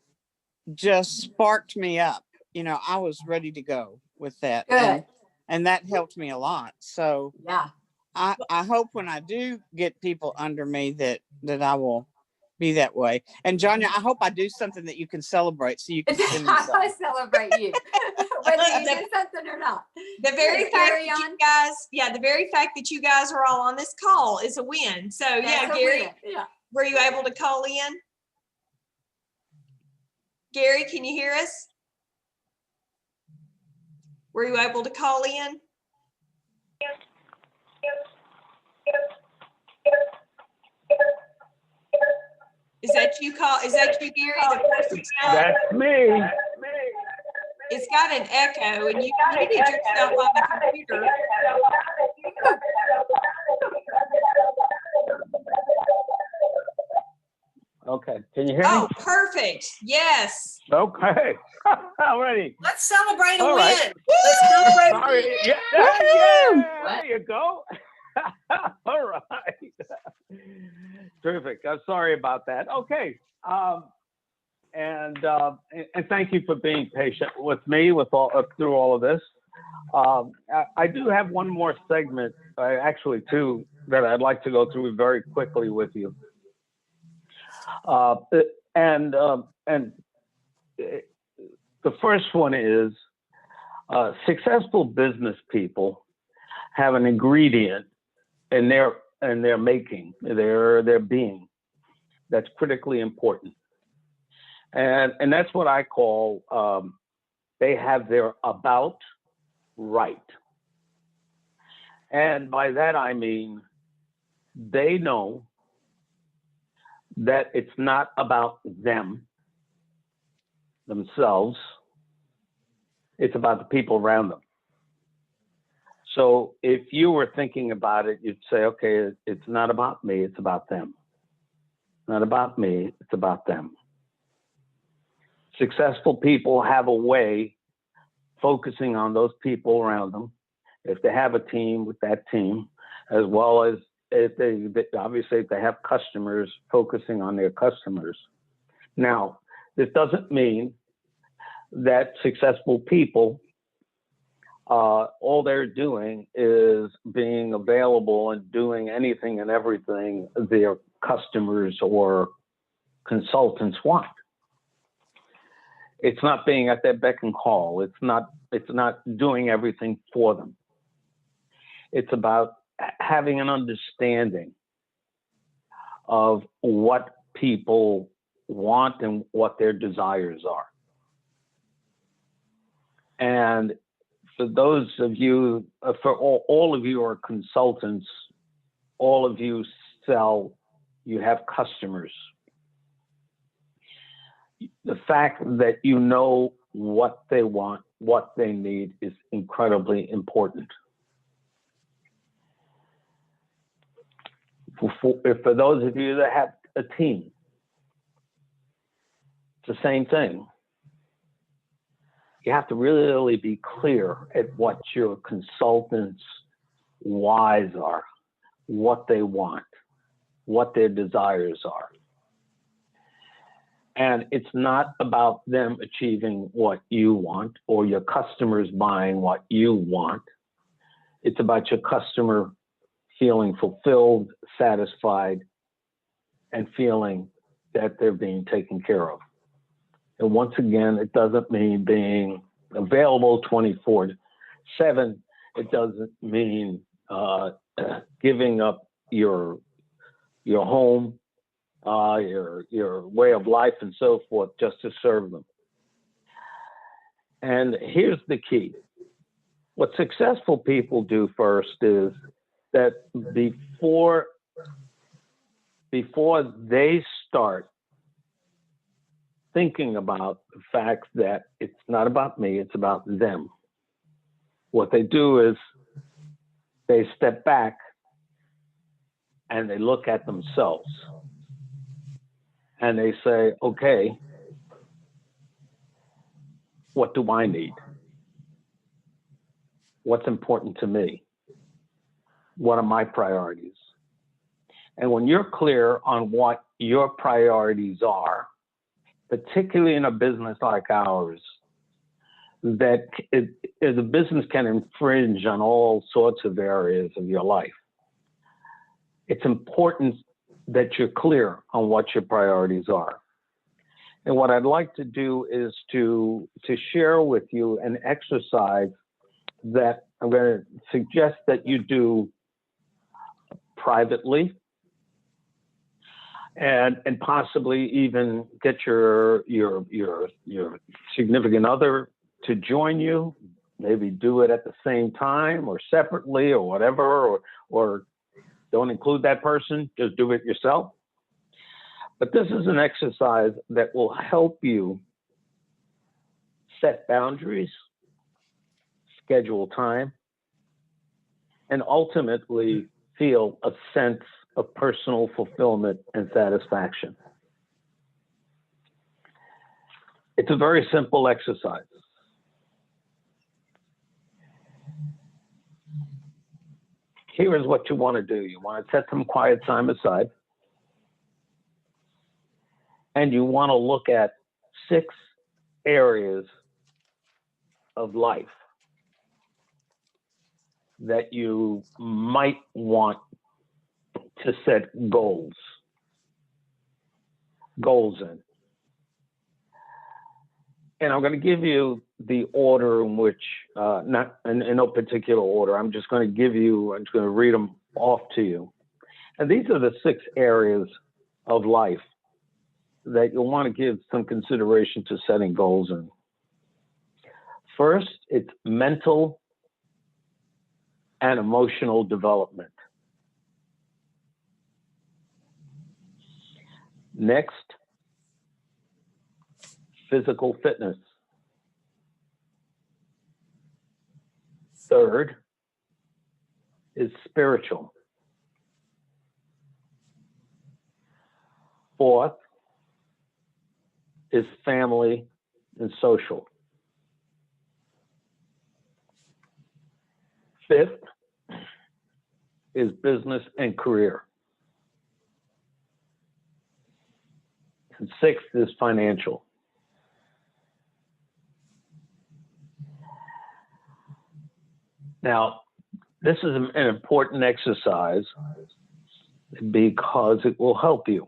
just sparked me up. You know, I was ready to go with that. Good. And that helped me a lot. So Yeah. I hope when I do get people under me that I will be that way. And Johnny, I hope I do something that you can celebrate so you can send me I something. want to celebrate you, whether you do something or not. The very Let's fact carry that on. you guys, the very fact that you guys are all on this call is a win. So That's a Gary, win. Yeah. were you able to call in? Gary, can you hear us? Were you able to call in? Is that you, Gary? The person's not. That's me. It's got an echo, and you muted yourself on the computer. Okay, can you hear me? Oh, perfect. Yes. Okay, already. Let's celebrate a All win. right. Let's celebrate a Sorry, win. yeah, there you go. All right. Terrific. I'm sorry about that. Okay. And thank you for being patient with me through all of this. I do have one more segment, actually two, that I'd like to go through very quickly with you. And the first one is successful business people have an ingredient in their making, their being, that's critically important. And that's what I call, they have their about right. And by that I mean, they know that it's not about themselves, it's about the people around them. So if you were thinking about it, you'd say, okay, it's not about me, it's about them. Not about me, it's about them. Successful people have a way focusing on those people around them. If they have a team, with that team, as well as if they have customers, focusing on their customers. Now, this doesn't mean that successful people, all they're doing is being available and doing anything and everything their customers or consultants want. It's not being at their beck and call. It's not doing everything for them. It's about having an understanding of what people want and what their desires are. And for those of you, for all of you are consultants, all of you sell, you have customers. The fact that you know what they want, what they need is incredibly important. For those of you that have a team, it's the same thing. You have to really be clear at what your consultants' whys are, what they want, what their desires are. And it's not about them achieving what you want or your customers buying what you want. It's about your customer feeling fulfilled, satisfied, and feeling that they're being taken care of. And once again, it doesn't mean being available 24/7. It doesn't mean giving up your home, your way of life and so forth just to serve them. And here's the key. What successful people do first is that before they start thinking about the fact that it's not about me, it's about them, what they do is they step back and they look at themselves and they say, okay, what do I need? What's important to me? what are my priorities? And when you're clear on what your priorities are, particularly in a business like ours, that the business can infringe on all sorts of areas of your life. It's important that you're clear on what your priorities are. And what I'd like to do is to share with you an exercise that I'm going to suggest that you do privately, and possibly even get your significant other to join you. Maybe do it at the same time or separately or whatever, or don't include that person, just do it yourself. But this is an exercise that will help you set boundaries, schedule time, and ultimately feel a sense of personal fulfillment and satisfaction. It's a very simple exercise. Here is what you want to do. You want to set some quiet time aside, and you want to look at 6 areas of life that you might want to set goals in. And I'm going to give you the order in which, not in no particular order, I'm just going to read them off to you. And these are the 6 areas of life that you'll want to give some consideration to setting goals in. First, it's mental and emotional development. Next, physical fitness. Third is spiritual. Fourth is family and social. Fifth is business and career. And 6th is financial. Now, this is an important exercise because it will help you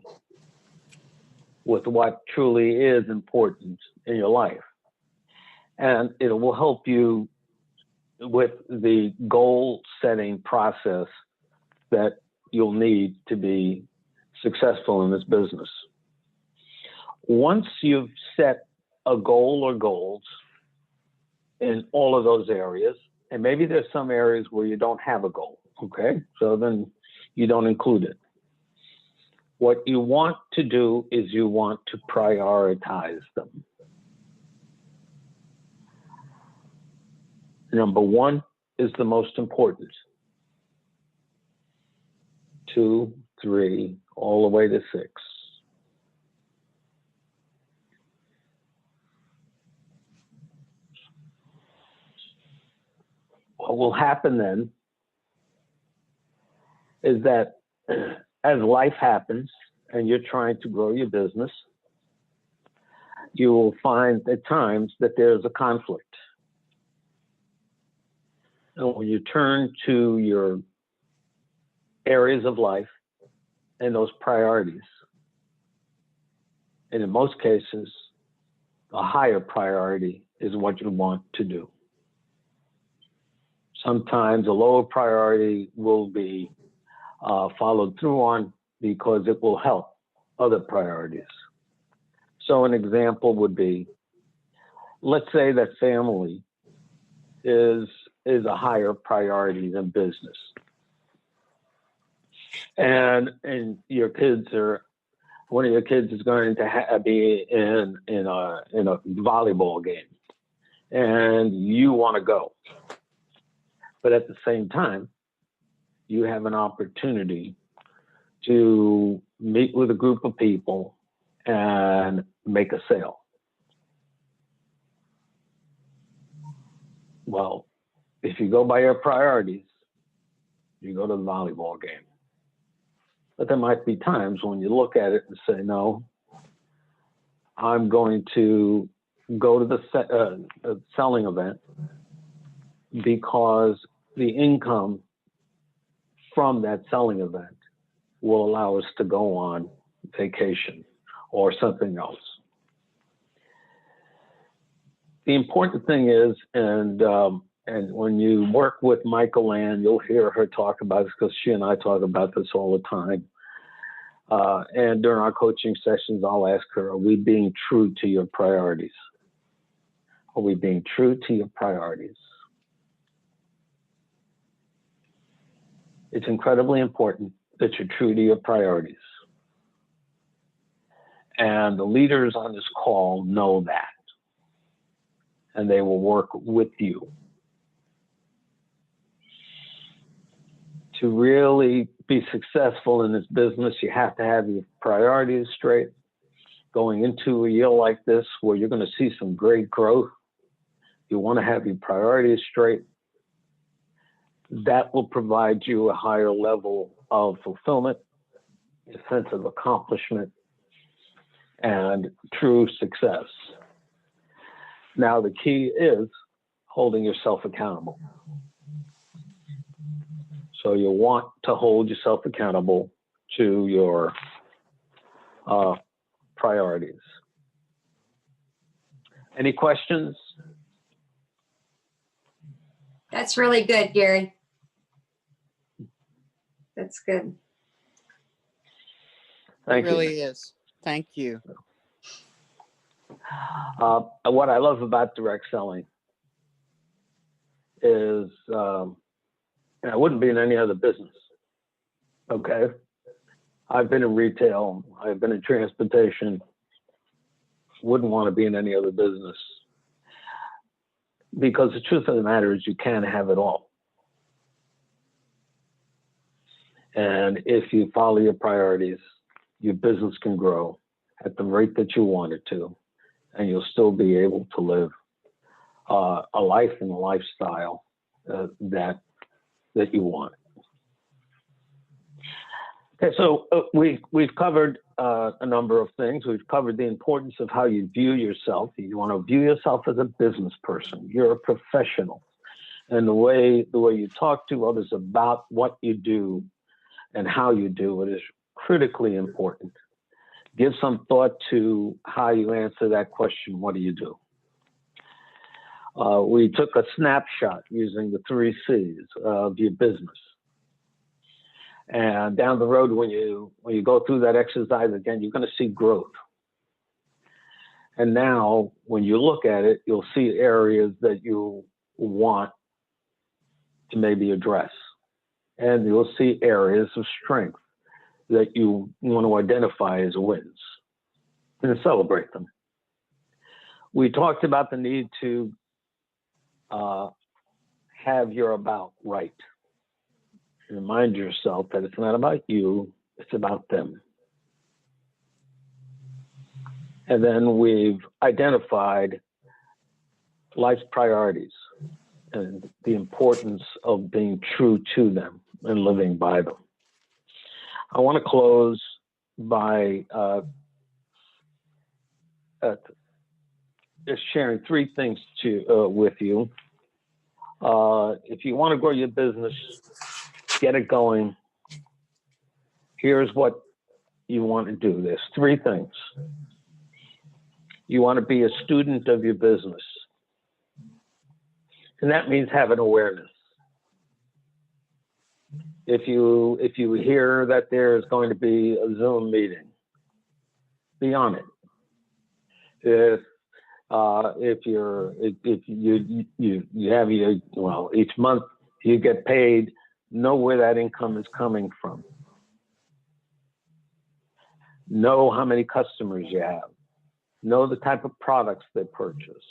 with what truly is important in your life. And it will help you with the goal setting process that you'll need to be successful in this business. Once you've set a goal or goals in all of those areas, and maybe there's some areas where you don't have a goal, okay? So then you don't include it. What you want to do is you want to prioritize them. Number 1 is the most important. 2, 3, all the way to 6. What will happen then is that as life happens and you're trying to grow your business, you will find at times that there's a conflict. And when you turn to your areas of life and those priorities, and in most cases, a higher priority is what you want to do. Sometimes a lower priority will be followed through on because it will help other priorities. So an example would be, let's say that family is a higher priority than business. And your kids one of your kids is going to be in a volleyball game, and you want to go. But at the same time, you have an opportunity to meet with a group of people and make a sale. Well, if you go by your priorities, You go to the volleyball game. But there might be times when you look at it and say, no, I'm going to go to the selling event because the income from that selling event will allow us to go on vacation or something else. The important thing is, and when you work with Michael Ann, you'll hear her talk about this because she and I talk about this all the time. And during our coaching sessions, I'll ask her, are we being true to your priorities? Are we being true to your priorities? It's incredibly important that you're true to your priorities. And the leaders on this call know that. And they will work with you to really be successful in this business. You have to have your priorities straight. Going into a year like this, where you're going to see some great growth, you want to have your priorities straight. That will provide you a higher level of fulfillment, a sense of accomplishment, and true success. Now, the key is holding yourself accountable. So you want to hold yourself accountable to your priorities. Any questions? That's really good, Gary. That's good. Thank It you. really is. Thank you. What I love about direct selling is, I wouldn't be in any other business. Okay. I've been in retail. I've been in transportation. Wouldn't want to be in any other business. Because the truth of the matter is you can't have it all. And if you follow your priorities, your business can grow at the rate that you want it to, and you'll still be able to live a life and a lifestyle that you want. Okay, so we've covered a number of things. We've covered the importance of how you view yourself. You want to view yourself as a business person. You're a professional, and the way you talk to others about what you do and how you do it is critically important. Give some thought to how you answer that question, what do you do? We took a snapshot using the 3 C's of your business. And down the road, when you go through that exercise again, you're going to see growth. And now, when you look at it, you'll see areas that you want to maybe address. And you'll see areas of strength that you want to identify as wins and celebrate them. We talked about the need to have your about right. Remind yourself that it's not about you, it's about them. And then we've identified life's priorities and the importance of being true to them and living by them. I want to close by just sharing 3 things with you. If you want to grow your business, get it going. Here's what you want to do. There's 3 things. You want to be a student of your business. And that means having awareness. If you hear that there's going to be a Zoom meeting, be on it. If you have each month you get paid, know where that income is coming from. Know how many customers you have. Know the type of products they purchase.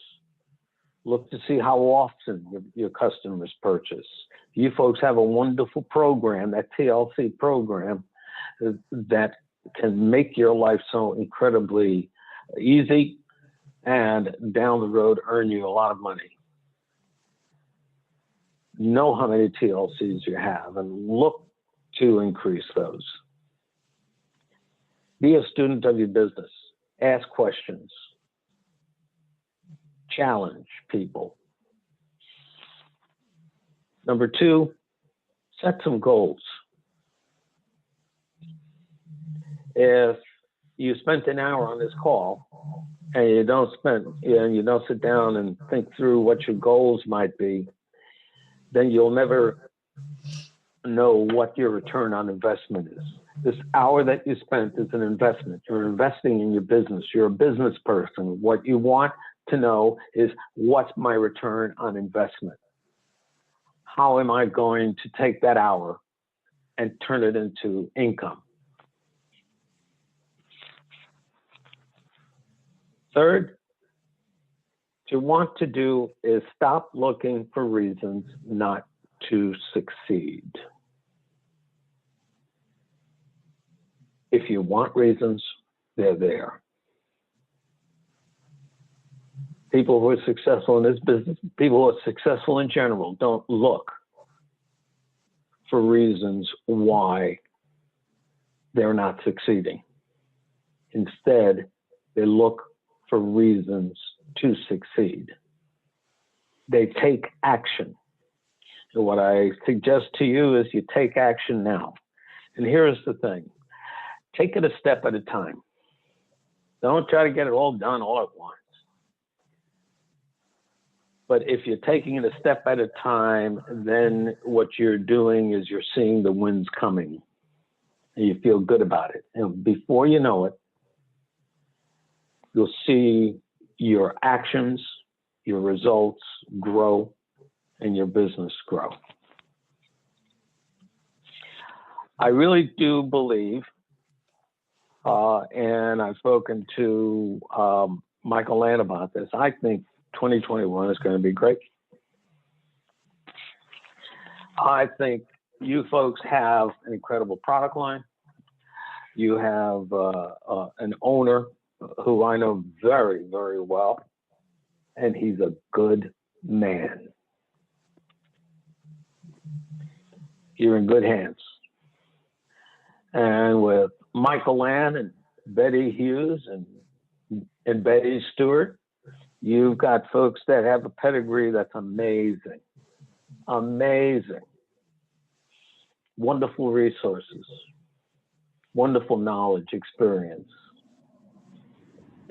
Look to see how often your customers purchase. You folks have a wonderful program, that TLC program, that can make your life so incredibly easy and down the road earn you a lot of money. know how many TLCs you have, and look to increase those. Be a student of your business. Ask questions. Challenge people. Number 2, set some goals. If you spent an hour on this call and you don't sit down and think through what your goals might be, then you'll never know what your return on investment is. This hour that you spent is an investment. You're investing in your business. You're a business person. What you want to know is, what's my return on investment? How am I going to take that hour and turn it into income? Third, what you want to do is stop looking for reasons not to succeed. If you want reasons, they're there. People who are successful in this business, people who are successful in general, don't look for reasons why they're not succeeding. Instead, they look for reasons to succeed. They take action. So what I suggest to you is you take action now. And here's the thing. Take it a step at a time. Don't try to get it all done all at once. But if you're taking it a step at a time, then what you're doing is you're seeing the winds coming and you feel good about it. And before you know it, you'll see your actions, your results grow, and your business grow. I really do believe, and I've spoken to Michael Land about this, I think 2021 is going to be great. I think you folks have an incredible product line. You have an owner who I know very, very well, and he's a good man. You're in good hands. And with Michael Land and Betty Hughes and Betty Stewart, you've got folks that have a pedigree that's amazing. Amazing. Wonderful resources, wonderful knowledge, experience.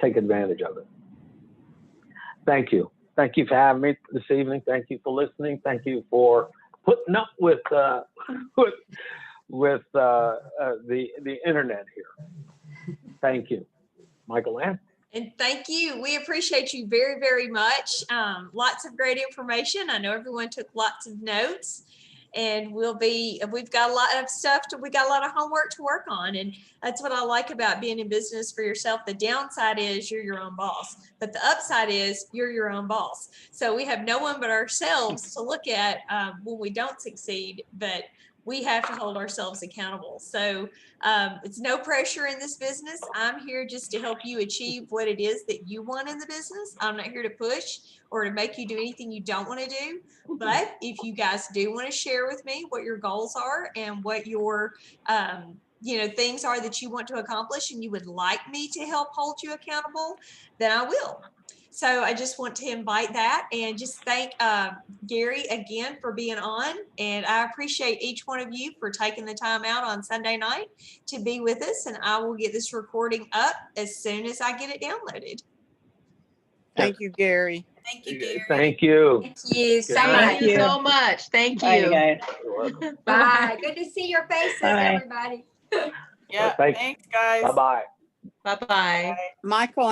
Take advantage of it. Thank you. Thank you for having me this evening. Thank you for listening. Thank you for putting up with the internet here. Thank you. Michael Land. And thank you. We appreciate you very, very much. Lots of great information. I know everyone took lots of notes, and we've got a lot of stuff we got a lot of homework to work on. And that's what I like about being in business for yourself. The downside is you're your own boss, but the upside is you're your own boss. So we have no one but ourselves to look at when we don't succeed, but we have to hold ourselves accountable. So it's no pressure in this business. I'm here just to help you achieve what it is that you want in the business. I'm not here to push or to make you do anything you don't want to do. But if you guys do want to share with me what your goals are and what your things are that you want to accomplish and you would like me to help hold you accountable, then I will. So I just want to invite that and just thank Gary again for being on. And I appreciate each one of you for taking the time out on Sunday night to be with us. And I will get this recording up as soon as I get it downloaded. Thank you, Gary. Thank you, Gary. Thank you. Thank you so Thank much. you so much. Thank Bye, you. guys. Bye. Good to see your faces, Bye. everybody. Yeah, Thanks, thanks, guys. Bye-bye. Bye-bye. Michael